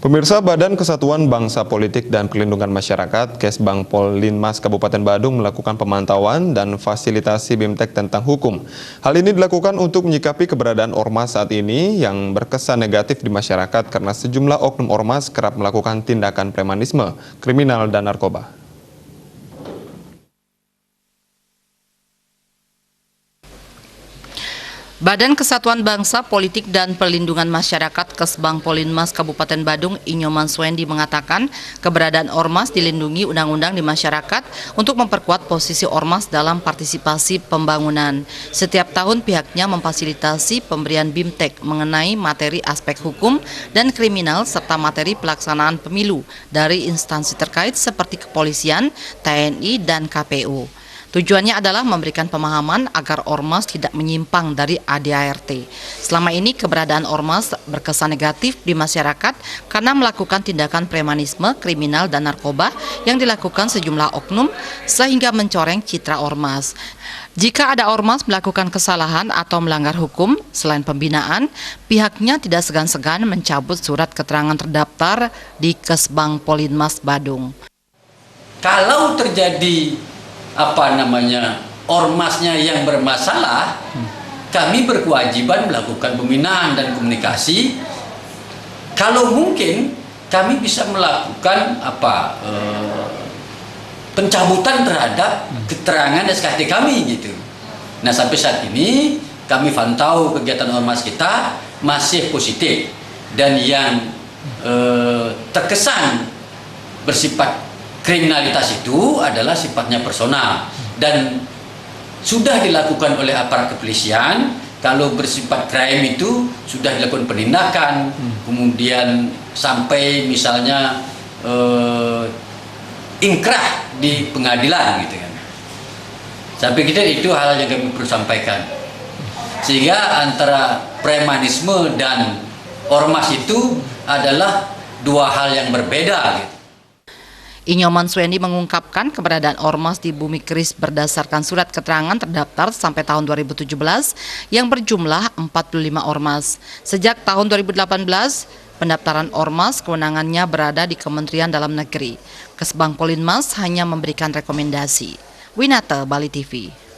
Pemirsa, Badan Kesatuan Bangsa Politik dan Perlindungan Masyarakat Kesbang Pollinmas Kabupaten Badung melakukan pemantauan dan fasilitasi BIMTEK tentang hukum. Hal ini dilakukan untuk menyikapi keberadaan ormas saat ini yang berkesan negatif di masyarakat karena sejumlah oknum ormas kerap melakukan tindakan premanisme, kriminal, dan narkoba. Badan Kesatuan Bangsa Politik dan Perlindungan Masyarakat Kesbang Pollinmas Kabupaten Badung Inyoman Swendi mengatakan keberadaan ormas dilindungi undang-undang di masyarakat untuk memperkuat posisi ormas dalam partisipasi pembangunan. Setiap tahun pihaknya memfasilitasi pemberian BIMTEK mengenai materi aspek hukum dan kriminal serta materi pelaksanaan pemilu dari instansi terkait seperti kepolisian, TNI, dan KPU. Tujuannya adalah memberikan pemahaman agar ormas tidak menyimpang dari ADART. Selama ini keberadaan ormas berkesan negatif di masyarakat karena melakukan tindakan premanisme, kriminal, dan narkoba yang dilakukan sejumlah oknum sehingga mencoreng citra ormas. Jika ada ormas melakukan kesalahan atau melanggar hukum, selain pembinaan, pihaknya tidak segan-segan mencabut surat keterangan terdaftar di Kesbang Pollinmas Badung. Kalau terjadi ormasnya yang bermasalah, kami berkewajiban melakukan pembinaan dan komunikasi. Kalau mungkin kami bisa melakukan pencabutan terhadap keterangan SKT kami gitu. Nah, sampai saat ini kami pantau kegiatan ormas kita masih positif dan yang terkesan bersifat kriminalitas itu adalah sifatnya personal dan sudah dilakukan oleh aparat kepolisian. Kalau bersifat crime itu sudah dilakukan penindakan, kemudian sampai misalnya ingkrah di pengadilan gitu kan. Saya pikir itu hal yang kami perlu sampaikan. Sehingga antara premanisme dan ormas itu adalah dua hal yang berbeda gitu. Inyoman Swendi mengungkapkan keberadaan ormas di Bumi Keris berdasarkan surat keterangan terdaftar sampai tahun 2017 yang berjumlah 45 ormas. Sejak tahun 2018, pendaftaran ormas kewenangannya berada di Kementerian Dalam Negeri. Kesbang Pollinmas hanya memberikan rekomendasi. Winata, Bali TV.